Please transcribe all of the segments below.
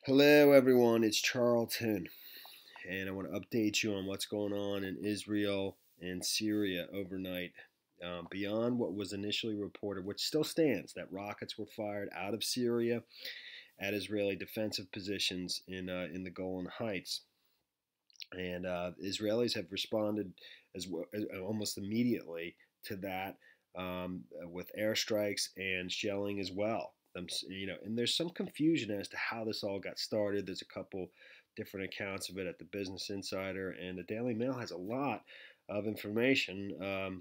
Hello, everyone. It's Charlton, and I want to update you on what's going on in Israel and Syria overnight. Beyond what was initially reported, which still stands, that rockets were fired out of Syria at Israeli defensive positions in the Golan Heights, and Israelis have responded almost immediately to that with airstrikes and shelling as well. And there's some confusion as to how this all got started. There's a couple different accounts of it at the Business Insider, and the Daily Mail has a lot of information,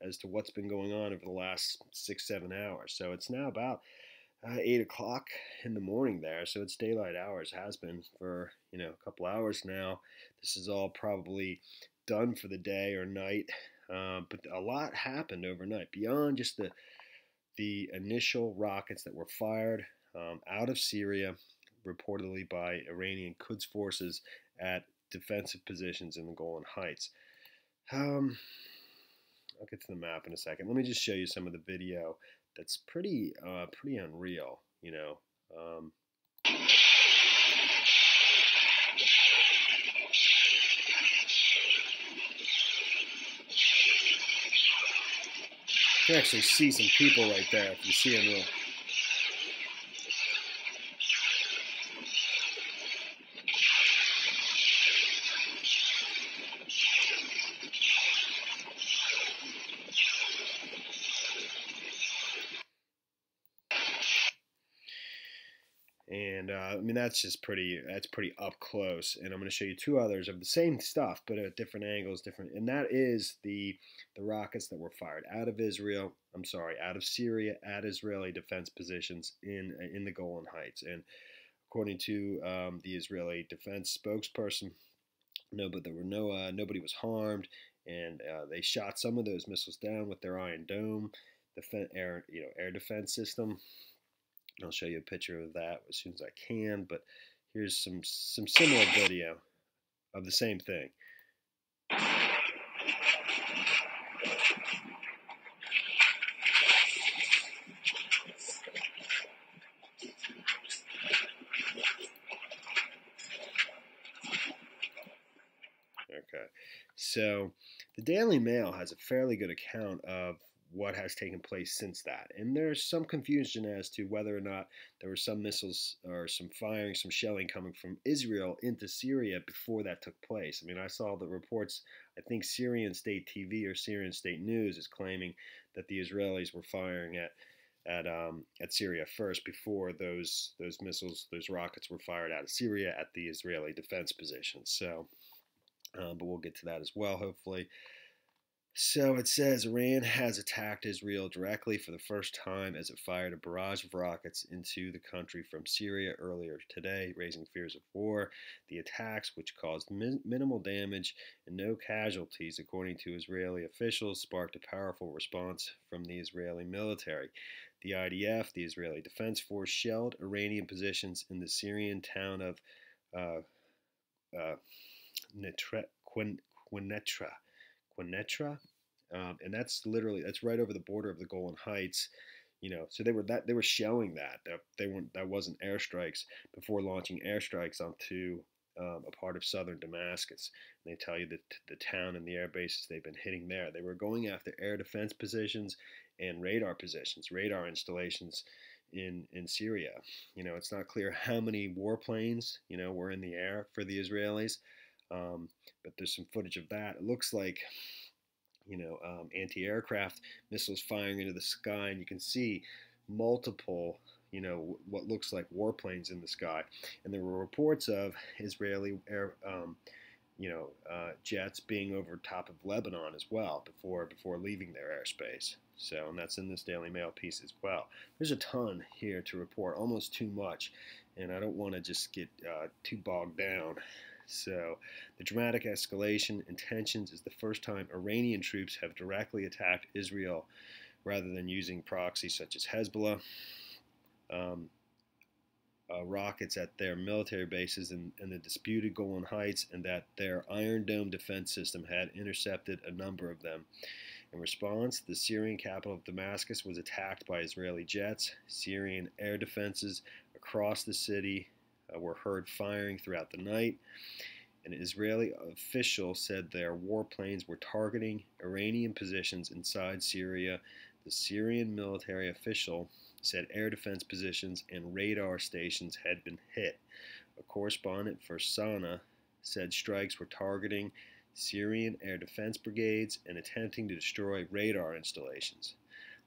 as to what's been going on over the last 6, 7 hours. So it's now about 8 o'clock in the morning there, so it's daylight hours. Has been for a couple hours now. This is all probably done for the day or night, but a lot happened overnight beyond just the initial rockets that were fired out of Syria, reportedly by Iranian Qods forces at defensive positions in the Golan Heights. I'll get to the map in a second. Let me just show you some of the video that's pretty unreal. You can actually see some people right there if you see them real. And that's pretty up close. And I'm going to show you two others of the same stuff, but at different angles, different. And that is the rockets that were fired out of out of Syria at Israeli defense positions in the Golan Heights. And according to the Israeli defense spokesperson, but there were nobody was harmed, and they shot some of those missiles down with their Iron Dome air defense system. I'll show you a picture of that as soon as I can, but here's some similar video of the same thing. Okay, so the Daily Mail has a fairly good account of what has taken place since that. And there's some confusion as to whether or not there were some missiles or some firing, some shelling coming from Israel into Syria before that took place. I mean, I saw the reports. I think Syrian State TV or Syrian State News is claiming that the Israelis were firing at Syria first before those missiles, those rockets were fired out of Syria at the Israeli defense positions. So, but we'll get to that as well, hopefully. So it says Iran has attacked Israel directly for the first time as it fired a barrage of rockets into the country from Syria earlier today, raising fears of war. The attacks, which caused minimal damage and no casualties, according to Israeli officials, sparked a powerful response from the Israeli military. The IDF, the Israeli Defense Force, shelled Iranian positions in the Syrian town of uh, uh, Qunetra, and that's right over the border of the Golan Heights. So they were showing that wasn't airstrikes before launching airstrikes onto a part of southern Damascus. And they tell you that the town and the air bases they've been hitting there. They were going after air defense positions and radar installations in Syria. It's not clear how many warplanes were in the air for the Israelis. But there's some footage of that. It looks like, anti-aircraft missiles firing into the sky, and you can see multiple, what looks like warplanes in the sky. And there were reports of Israeli jets being over top of Lebanon as well before leaving their airspace. So, and that's in this Daily Mail piece as well. There's a ton here to report, almost too much, and I don't want to just get too bogged down. So, the dramatic escalation in tensions is the first time Iranian troops have directly attacked Israel rather than using proxies such as Hezbollah. Rockets at their military bases in the disputed Golan Heights, and that their Iron Dome defense system had intercepted a number of them. In response, the Syrian capital of Damascus was attacked by Israeli jets. Syrian air defenses across the city were heard firing throughout the night. An Israeli official said their warplanes were targeting Iranian positions inside Syria. The Syrian military official said air defense positions and radar stations had been hit. A correspondent for SANA said strikes were targeting Syrian air defense brigades and attempting to destroy radar installations.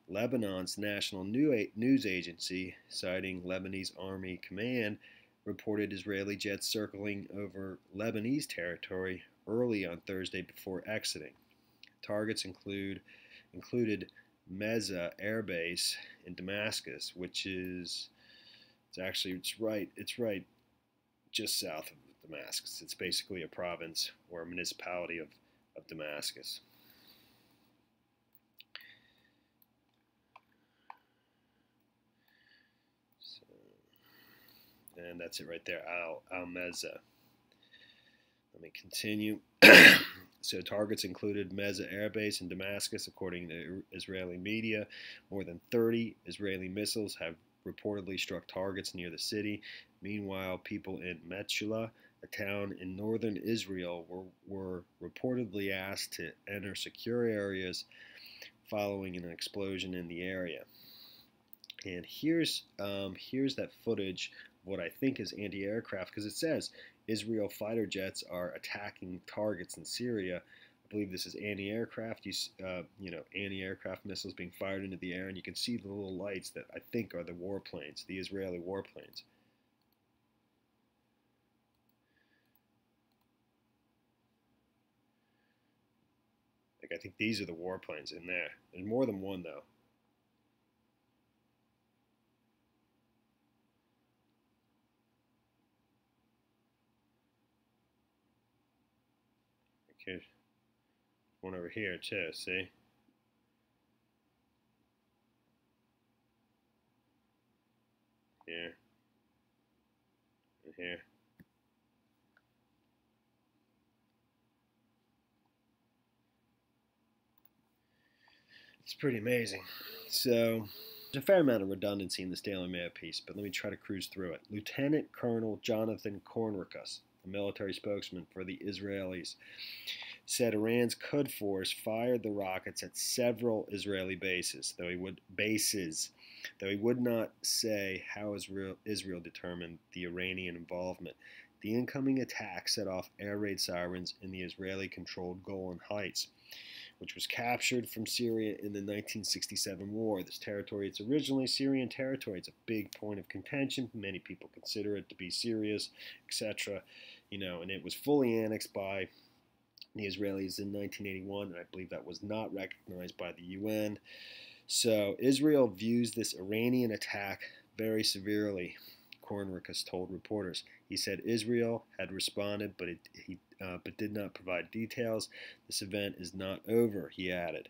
Lebanon's national news agency, citing Lebanese Army Command, reported Israeli jets circling over Lebanese territory early on Thursday before exiting. Targets included Meza Air Base in Damascus, which is it's right just south of Damascus. It's basically a province or a municipality of Damascus. And that's it right there, Al-Meza. Let me continue. So targets included Meza Air Base in Damascus, according to Israeli media. More than 30 Israeli missiles have reportedly struck targets near the city. Meanwhile, people in Metshula, a town in northern Israel, were reportedly asked to enter secure areas following an explosion in the area. And here's that footage of what I think is anti-aircraft, because it says Israel fighter jets are attacking targets in Syria. I believe this is anti-aircraft. Anti-aircraft missiles being fired into the air, and you can see the little lights that I think are the warplanes, the Israeli warplanes. Like, I think these are the warplanes in there. There's more than one though. Okay, one over here too. See? Here and here. It's pretty amazing. So there's a fair amount of redundancy in this Daily Mail piece, but let me try to cruise through it. Lieutenant Colonel Jonathan Kornrikus, a military spokesman for the Israelis, said Iran's Qods Force fired the rockets at several Israeli bases, though he would not say how Israel determined the Iranian involvement. The incoming attack set off air raid sirens in the Israeli-controlled Golan Heights, which was captured from Syria in the 1967 war. This territory, it's originally Syrian territory. It's a big point of contention. Many people consider it to be Syria's, etc. And it was fully annexed by the Israelis in 1981, and I believe that was not recognized by the UN. So Israel views this Iranian attack very severely, Kornrikus told reporters. He said Israel had responded, but did not provide details. This event is not over, he added.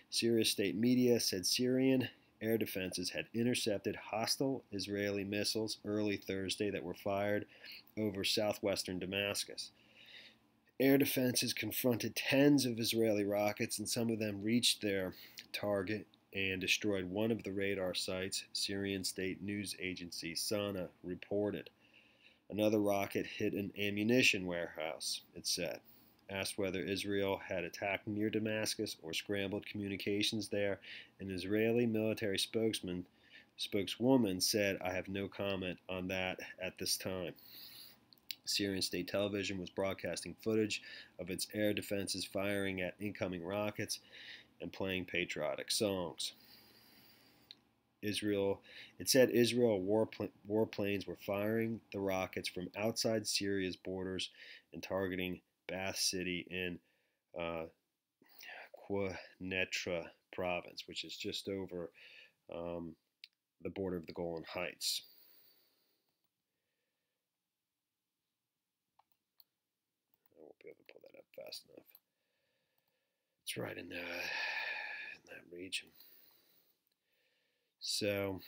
Syria state media said Syrian air defenses had intercepted hostile Israeli missiles early Thursday that were fired over southwestern Damascus. Air defenses confronted tens of Israeli rockets, and some of them reached their target and destroyed one of the radar sites, Syrian state news agency SANA reported. Another rocket hit an ammunition warehouse, it said. Asked whether Israel had attacked near Damascus or scrambled communications there, an Israeli military spokeswoman said, "I have no comment on that at this time." Syrian state television was broadcasting footage of its air defenses firing at incoming rockets and playing patriotic songs. It said Israel warplanes were firing the rockets from outside Syria's borders and targeting Bath City in Quneitra province, which is just over the border of the Golan Heights. I won't be able to pull that up fast enough. It's right in that region. So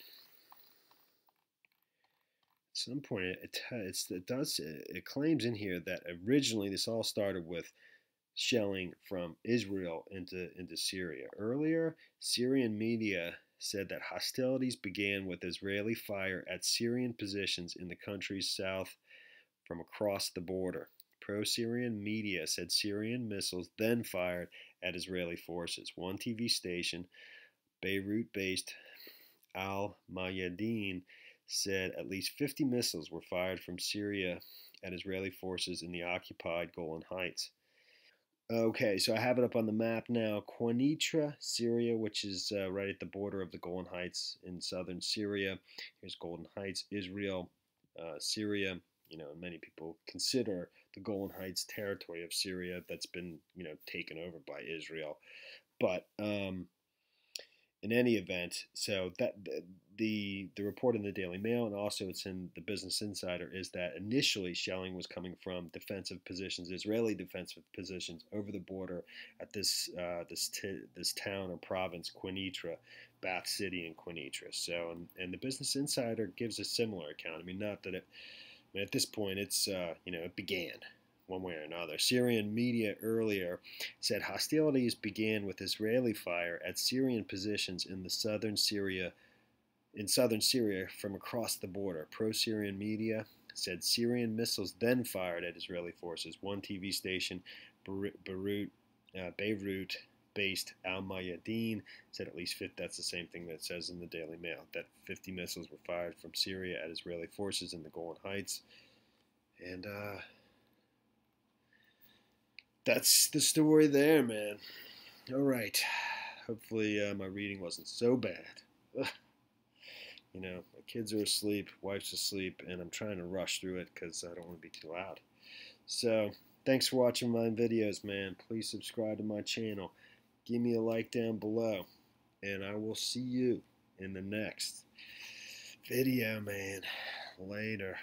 at some point it claims in here that originally this all started with shelling from Israel into Syria. Earlier, Syrian media said that hostilities began with Israeli fire at Syrian positions in the country's south from across the border. Pro-Syrian media said Syrian missiles then fired at Israeli forces. One TV station, Beirut-based Al Mayadeen, said at least 50 missiles were fired from Syria at Israeli forces in the occupied Golan Heights. Okay, so I have it up on the map now. Quneitra, Syria, which is right at the border of the Golan Heights in southern Syria. Here's Golan Heights, Israel, Syria. You know, many people consider the Golan Heights territory of Syria that's been, taken over by Israel. But in any event, so that the report in the Daily Mail and also it's in the Business Insider is that initially shelling was coming from defensive positions, Israeli defensive positions over the border at this town or province, Quneitra, Bath City and Quneitra. So and the Business Insider gives a similar account. I mean, not that it. I mean, at this point, it's it began one way or another. Syrian media earlier said hostilities began with Israeli fire at Syrian positions in southern Syria from across the border. Pro-Syrian media said Syrian missiles then fired at Israeli forces. One TV station, Beirut-based Al Mayadeen, said at least 50, that's the same thing that it says in the Daily Mail, that 50 missiles were fired from Syria at Israeli forces in the Golan Heights. And that's the story there, man. All right. Hopefully my reading wasn't so bad. Ugh. My kids are asleep, wife's asleep, and I'm trying to rush through it because I don't want to be too loud. So, thanks for watching my videos, man. Please subscribe to my channel. Give me a like down below. And I will see you in the next video, man. Later.